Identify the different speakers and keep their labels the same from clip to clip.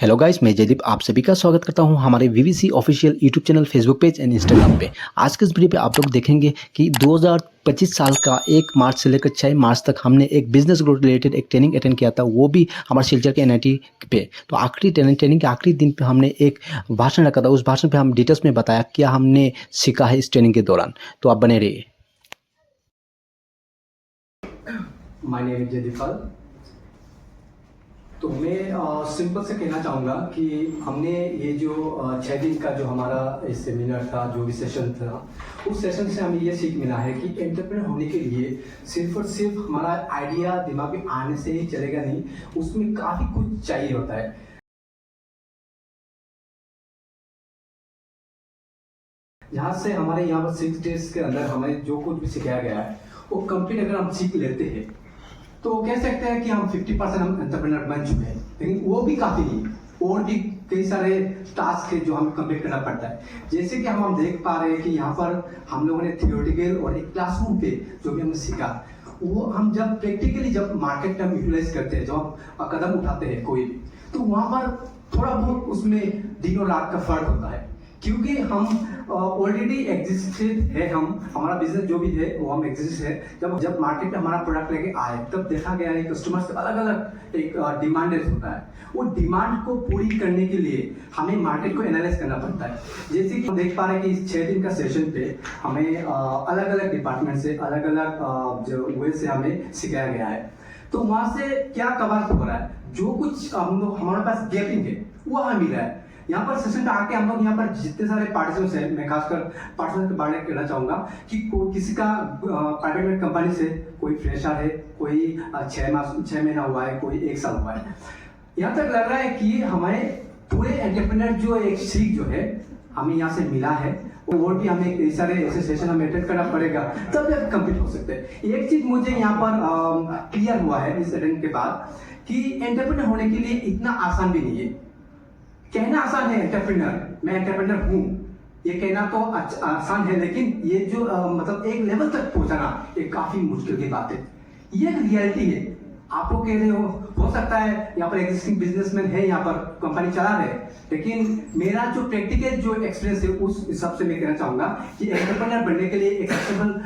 Speaker 1: Hello guys, मैं जयदीप आप सभी का स्वागत करता हूं हमारे BBC official YouTube channel, Facebook page and Instagram पे। आज के इस वीडियो पे आप लोग देखेंगे कि 2025 साल का 1 मार्च से लेकर 6 मार्च तक हमने एक बिजनेस ग्रोथ रिलेटेड एक ट्रेनिंग अटेंड किया था, वो भी हमारे सिलचर के एनआईटी पे। तो आखिरी ट्रेनिंग के आखिरी दिन पे हमने एक भाषण रखा था। उस भाषण पे हम डिटेल्स में बताया क्या हमने सीखा है इस ट्रेनिंग के दौरान। तो आप बने रहिए।
Speaker 2: My name is Jaideep. तो मैं सिंपल से कहना चाहूँगा कि हमने ये जो 6 दिन का जो हमारा सेमिनार था, जो भी सेशन था, उस सेशन से हमें ये सीख मिला है कि एंटरप्रेन्योर होने के लिए सिर्फ और सिर्फ हमारा आइडिया दिमाग में आने से ही चलेगा नहीं, उसमें काफ़ी कुछ चाहिए होता है। जहाँ से हमारे यहाँ पर 6 डेज के अंदर हमें जो कुछ भी सिखाया गया है वो कंप्लीट अगर हम सीख लेते हैं तो कह सकते हैं कि हम 50% हम एंटरप्रेन्योर बन चुके हैं। लेकिन वो भी काफ़ी नहीं, और भी कई सारे टास्क है जो हमें कंप्लीट करना पड़ता है। जैसे कि हम देख पा रहे हैं कि यहाँ पर हम लोगों ने थियोरेटिकल और एक क्लासरूम पे जो भी हमने सीखा, वो हम जब प्रैक्टिकली जब मार्केट में यूटिलाइज करते हैं, जब हम कदम उठाते हैं कोई भी, तो वहाँ पर थोड़ा बहुत उसमें दिन और रात का फर्क होता है, क्योंकि हम ऑलरेडी एग्जिस्टेड है। हम हमारा बिजनेस जो भी है वो हम एग्जिस्ट है। जब मार्केट में हमारा प्रोडक्ट लेके आए तब देखा गया है कस्टमर्स का अलग अलग एक डिमांड होता है। वो डिमांड को पूरी करने के लिए हमें मार्केट को एनालाइज करना पड़ता है। जैसे कि हम देख पा रहे हैं कि इस 6 दिन का सेशन पे हमें अलग अलग डिपार्टमेंट से अलग अलग जो वे से हमें सिखाया गया है। तो वहाँ से क्या कवर हो रहा है, जो कुछ हम लोग हमारे पास गैपिंग है वो हमें मिला है। यहाँ पर सेशन पे आके हम लोग यहाँ पर जितने सारे पार्टिसिपेंट्स हैं, मैं खासकर पार्टिसिपेंट के बारे में कहना चाहूँगा कि किसी का प्राइवेट कंपनी से कोई फ्रेशर है, कोई 6 महीना हुआ है, कोई 1 साल हुआ है। यहाँ तक लग रहा है कि हमारे पूरे एंटरप्रेन्योर जो एक सीख जो है हमें यहाँ से मिला है, और भी हमें कई सारे ऐसे सेशन हमें अटेंड करना पड़ेगा तब जाकर कंप्लीट हो सकते हैं। एक चीज मुझे यहाँ पर क्लियर हुआ है इस अटेंड के बाद कि एंटरप्रेन्योर होने के लिए इतना आसान भी नहीं है। कहना आसान है एंटरप्रेन्योर, मैं एंटरप्रेन्योर हूँ, ये कहना तो आसान है, लेकिन ये जो मतलब एक लेवल तक पहुंचाना एक काफी मुश्किल की बात है। ये एक रियलिटी है। आप लोग कह रहे हो सकता है यहाँ पर एग्जिस्टिंग बिजनेसमैन है, यहाँ पर कंपनी चला रहे, लेकिन मेरा जो प्रैक्टिकल जो एक्सपीरियंस है उस हिसाब से मैं कहना चाहूंगा कि एंटरप्रेन्योर बनने के लिए, एक सक्सेसफुल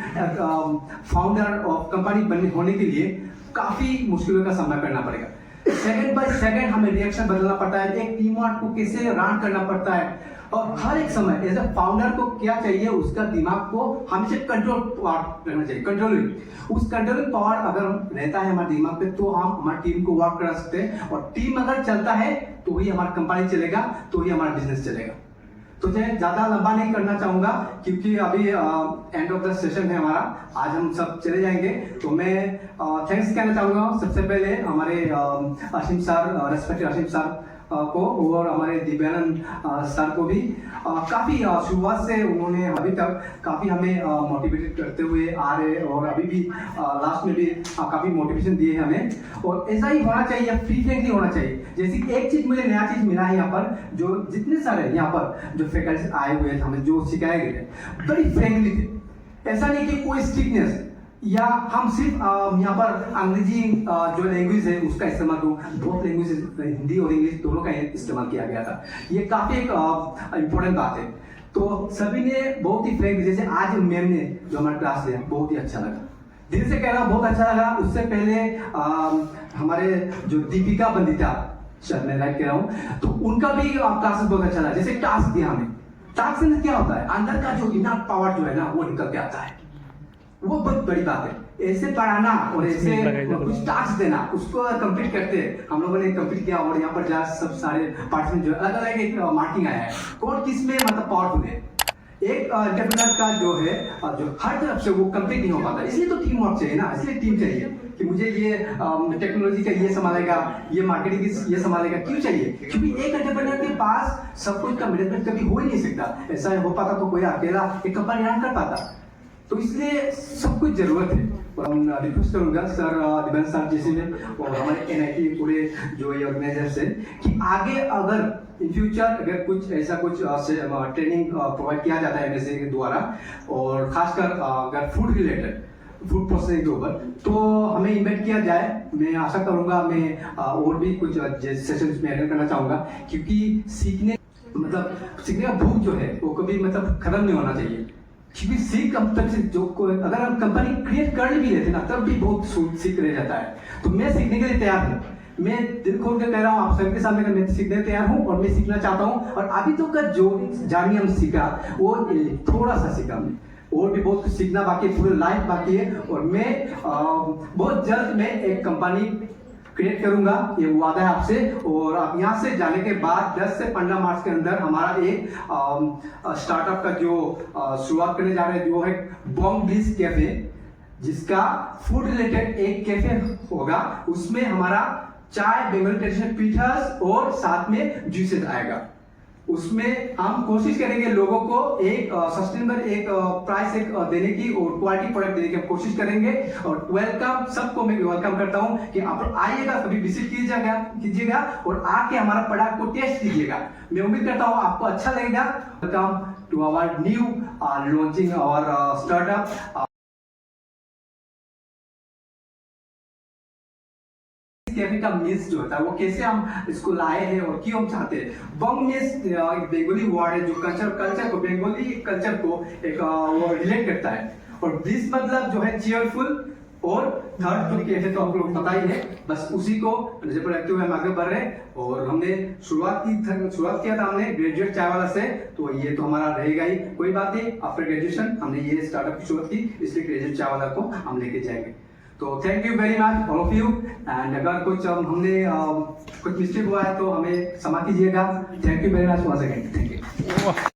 Speaker 2: फाउंडर ऑफ कंपनी होने के लिए काफी मुश्किलों का सामना करना पड़ेगा। सेकंड बाय सेकंड हमें रिएक्शन बदलना पड़ता है, एक टीम वर्क को कैसे रन करना पड़ता है, और हर एक समय एज ए फाउंडर को क्या चाहिए, उसका दिमाग को हमेशा कंट्रोल पावर रहना चाहिए। कंट्रोलिंग, उस कंट्रोलिंग पावर अगर रहता है हमारे दिमाग पे तो हम हमारी टीम को वर्क करा सकते हैं, और टीम अगर चलता है तो ही हमारा कंपनी चलेगा, तो ही हमारा बिजनेस चलेगा। तो मैं ज्यादा लंबा नहीं करना चाहूंगा क्योंकि अभी एंड ऑफ द सेशन है हमारा, आज हम सब चले जाएंगे। तो मैं थैंक्स कहना चाहूंगा सबसे पहले हमारे असीम सर, रेस्पेक्टेड असीम सर को, और हमारे दिव्यानंद सर को भी। काफ़ी शुरुआत से उन्होंने अभी तक काफ़ी हमें मोटिवेटेड करते हुए आ रहे, और अभी भी लास्ट में भी काफ़ी मोटिवेशन दिए हमें। और ऐसा ही होना चाहिए, फ्री फ्रेंकली होना चाहिए। जैसे कि एक चीज़ मुझे नया चीज़ मिला है यहाँ पर, जो जितने सारे यहाँ पर जो फैकल्टी आए हुए थे, हमें जो सिखाए गए थे बड़ी फ्रेंकली थे। ऐसा नहीं कि कोई स्ट्रिक्टनेस या हम सिर्फ यहाँ पर अंग्रेजी जो लैंग्वेज है उसका इस्तेमाल करूँ, बहुत लैंग्वेज हिंदी और इंग्लिश दोनों का इस्तेमाल किया गया था। ये काफ़ी एक इम्पोर्टेंट बात है। तो सभी ने बहुत ही फ्रेंक, जैसे आज मैम ने जो हमारा क्लास लिया बहुत ही अच्छा लगा, दिल से कह रहा हूँ बहुत अच्छा लगा। उससे पहले हमारे जो दीपिका बंदिता शायद मैं राइट कह रहा हूँ, तो उनका भी क्लासेस बहुत अच्छा लगा। जैसे टास्क दिया हमें, टास्क में क्या होता है, अंदर का जो इनर पावर जो है ना वो निकल के आता है, वो बहुत बड़ी बात है। ऐसे पढ़ाना और ऐसे कुछ टास्क देना, उसको कंप्लीट करते हम लोगों ने कंप्लीट किया, और यहाँ पर जा सब सारे पार्टिसिपेंट जो अलग अलग एक मार्किंग आया है, कौन किस में मतलब पावरफुल है। एक एंटरप्रेन्योर का जो है जो हर तरफ से वो कंप्लीट नहीं हो पाता, इसलिए तो टीम वर्क चाहिए ना, इसलिए टीम चाहिए कि मुझे ये टेक्नोलॉजी का ये संभालेगा, ये मार्केटिंग ये संभालेगा, क्यों चाहिए, क्योंकि एक एंटरप्रेन्योर के पास सब कुछ का मैनेजमेंट कभी हो ही नहीं सकता। ऐसा हो पाता तो कोई अकेला एक कंपनी रन कर पाता, तो इसलिए सब कुछ जरूरत है। और हम रिक्वेस्ट करूंगा सर दिव्यांग सर जैसे में और हमारे एनआईटी पूरे जो ये ऑर्गेनाइजर्स है कि आगे अगर इन फ्यूचर अगर कुछ ऐसा कुछ ट्रेनिंग प्रोवाइड किया जाता है एमएससी के द्वारा, और खासकर अगर फूड रिलेटेड, फूड प्रोसेसिंग के ऊपर, तो हमें इन्वाइट किया जाए। मैं आशा करूंगा, मैं और भी कुछ सेशंस में अटेंड करना चाहूंगा, क्योंकि सीखने का भूख जो है वो कभी खत्म नहीं होना चाहिए। क्योंकि सीख हम तक से अगर हम कंपनी क्रिएट कर भी लेते ना, तब भी बहुत सीख रह जाता है। तो मैं सीखने के लिए तैयार हूँ। मैं दिल खोल कर कह रहा हूँ आप सभी के सामने, मैं सीखने तैयार हूँ और मैं सीखना चाहता हूँ। और अभी तो का जो जर्नी हम सीखा वो थोड़ा सा सीखा हमने, और भी बहुत कुछ सीखना बाकी है, पूरी लाइफ बाकी है। और मैं बहुत जल्द मैं एक कंपनी क्रिएट करूंगा, ये वादा है आपसे। और आप यहाँ से जाने के बाद 10 से 15 मार्च के अंदर हमारा एक स्टार्टअप का जो शुरुआत करने जा रहे हैं, जो है बॉन्ग ब्लिस कैफे, जिसका फूड रिलेटेड एक कैफे होगा। उसमें हमारा चाय, बंगाली ट्रेडिशनल पीठर्स और साथ में जूसेस आएगा। उसमें हम कोशिश करेंगे लोगों को एक सस्टेनेबल एक प्राइस एक देने की और क्वालिटी प्रोडक्ट देने की हम कोशिश करेंगे। और वेलकम, सबको मैं वेलकम करता हूं कि आप लोग आइएगा, कभी विजिट कीजिएगा और आके हमारा प्रोडक्ट को टेस्ट कीजिएगा। मैं उम्मीद करता हूं आपको अच्छा लगेगा। Welcome to our new launching our startup. Cafe का मिस जो होता है वो कैसे हम इसको लाए हैं और क्यों हम चाहते हैं। बंग मिस एक बेंगोली वर्ड है जो कल्चर को, बेंगोली कल्चर को एक वो रिलेट करता है। और ब्लिस मतलब जो है चीयरफुल, और थर्ड जो कैफे तो आप लोग पता ही है। बस उसी को नजर पर रखते हुए हम आगे बढ़ रहे हैं। और हमने शुरुआत किया था हमने ग्रेजुएट चाय वाला से, तो ये तो हमारा रहेगा ही, कोई बात नहीं। आफ्टर ग्रेजुएशन हमने ये स्टार्टअप की शुरुआत की, इसलिए ग्रेजुएट चाय वाला को हम लेके जाएंगे। तो thank you very much all of you. And अगर कुछ हमने कुछ मिस्टेक हुआ है तो हमें क्षमा कीजिएगा। Thank you very much once again. Thank you.